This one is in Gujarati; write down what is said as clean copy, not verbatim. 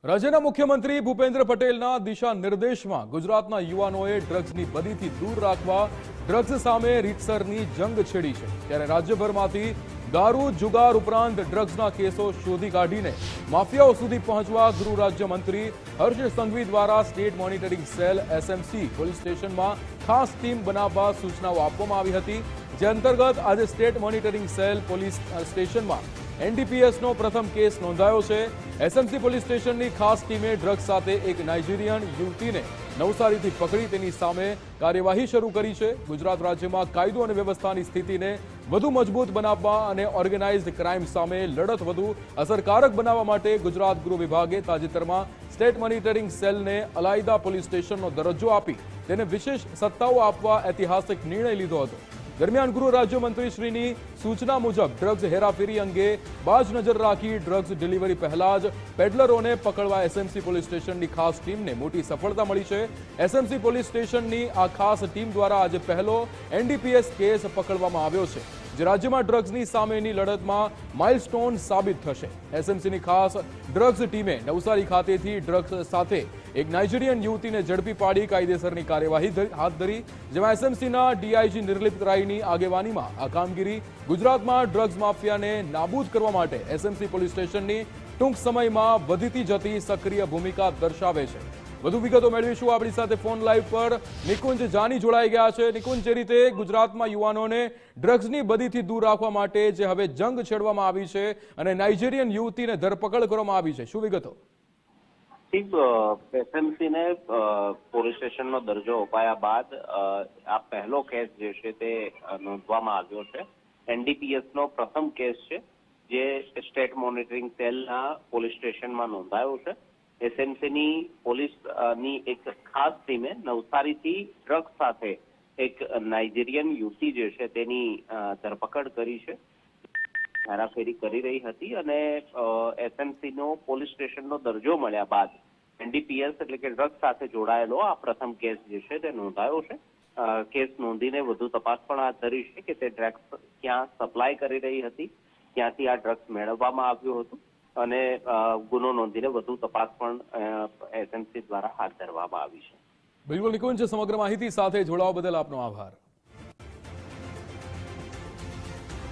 રાજ્યના મુખ્યમંત્રી ભૂપેન્દ્ર પટેલના દિશા નિર્દેશમાં ગુજરાતના યુવાનોએ ડ્રગ્સની બદીથી દૂર રાખવા ડ્રગ્સ સામે રીતસરની જંગ છેડી છે। ત્યારે રાજ્યભરમાંથી દારૂ જુગાર ઉપરાંત ડ્રગ્સના કેસો શોધી કાઢીને માફિયાઓ સુધી પહોંચવા ગૃહ રાજ્યમંત્રી હર્ષ સંઘવી દ્વારા state monitoring cell SMC police સ્ટેશનમાં ખાસ ટીમ બનાવવા સૂચનાઓ આપવામાં આવી હતી, જે અંતર્ગત આજે સ્ટેટ મોનિટરિંગ સેલ પોલીસ સ્ટેશનમાં એનડીપીએસનો પ્રથમ કેસ નોંધાયો છે। એસએમસી પોલીસ સ્ટેશનની ખાસ ટીમે ડ્રગ્સ સાથે એક નાઇજીરિયન યુવતીને નવસારીથી પકડી તેની સામે કાર્યવાહી શરૂ કરી છે। ગુજરાત રાજ્યમાં કાયદો અને વ્યવસ્થાની સ્થિતિને વધુ મજબૂત બનાવવા અને ઓર્ગેનાઇઝડ ક્રાઇમ સામે લડત વધુ અસરકારક બનાવવા માટે ગુજરાત ગૃહ વિભાગે તાજેતરમાં સ્ટેટ મોનિટરિંગ સેલને અલાયદા પોલીસ સ્ટેશનનો દરજ્જો આપી તેને વિશેષ સત્તાઓ આપવા ઐતિહાસિક નિર્ણય લીધો હતો। દરમિયાન ગૃહ રાજ્યમંત્રીશ્રીની સૂચના મુજબ ડ્રગ્સ હેરાફેરી અંગે બાજ નજર રાખી ડ્રગ્સ ડિલિવરી પહેલા જ પેડલરોને પકડવા એસએમસી પોલીસ સ્ટેશનની ખાસ ટીમને મોટી સફળતા મળી છે। એસએમસી પોલીસ સ્ટેશનની આ ખાસ ટીમ દ્વારા આજે પહેલો એનડીપીએસ કેસ પકડવામાં આવ્યો છે, જે રાજ્યમાં ડ્રગ્સની સામેની લડતમાં માઇલસ્ટોન સાબિત થશે। એસએમસીની ખાસ ડ્રગ્સ ટીમે નવસારી ખાતેથી ડ્રગ્સ સાથે એક નાઇજીરિયન યુવતીને ઝડપી પાડી કાયદેસરની કાર્યવાહી હાથ ધરી, જેમાં એસએમસીના ડીઆઈજી નિર્લિપ્ત રાયની આગેવાનીમાં આ કામગીરી ગુજરાતમાં ડ્રગ્સ માફિયાને નાબૂદ કરવા માટે એસએમસી પોલીસ સ્ટેશનની ટૂંક સમયમાં વધતી જતી સક્રિય ભૂમિકા દર્શાવે છે। વધુ વિગતો મેળવીશું। આપણી સાથે ફોન લાઈવ પર નિકુંજ જાની જોડાઈ ગયા છે। નિકુંજ, જે રીતે ગુજરાતમાં યુવાનોને ડ્રગ્સની બદીથી દૂર રાખવા માટે જે હવે જંગ છેડવામાં આવી છે અને નાઇજીરિયન યુવતીને ધરપકડ કરવામાં આવી છે, શું વિગતો? એસએમસી ને પોલીસ સ્ટેશનનો દરજ્જો અપાયા બાદ આ પહેલો કેસ જે છે તે નોંધવામાં આવ્યો છે। એનડીપીએસનો પ્રથમ કેસ છે, જે સ્ટેટ મોનિટરિંગ સેલના પોલીસ સ્ટેશનમાં નોંધાયો છે। એસએમસીની પોલીસની એક ખાસ ટીમે નવસારીથી ડ્રગ્સ સાથે એક નાઇજીરિયન યુવતી જે છે તેની ધરપકડ કરી છે, હેરાફેરી કરી રહી હતી અને એસએમસીનો પોલીસ સ્ટેશનનો દરજ્જો મળ્યા બાદ એનડીપીએસ એટલે કે ડ્રગ્સ સાથે જોડાયેલો આ પ્રથમ કેસ જે છે તે નોંધાયો છે। કેસ નોંધીને વધુ તપાસ પણ હાથ ધરી છે કે તે ડ્રગ્સ ક્યાં સપ્લાય કરી રહી હતી, ક્યાંથી આ ડ્રગ્સ મેળવવામાં આવ્યું હતું અને ગુનો નોંધીને વધુ તપાસ પણ એસએમસી દ્વારા હાથ ધરવામાં આવી છે। બિલકુલ નિકુંજ, સમગ્ર માહિતી સાથે જોડાવા બદલ આપનો આભાર।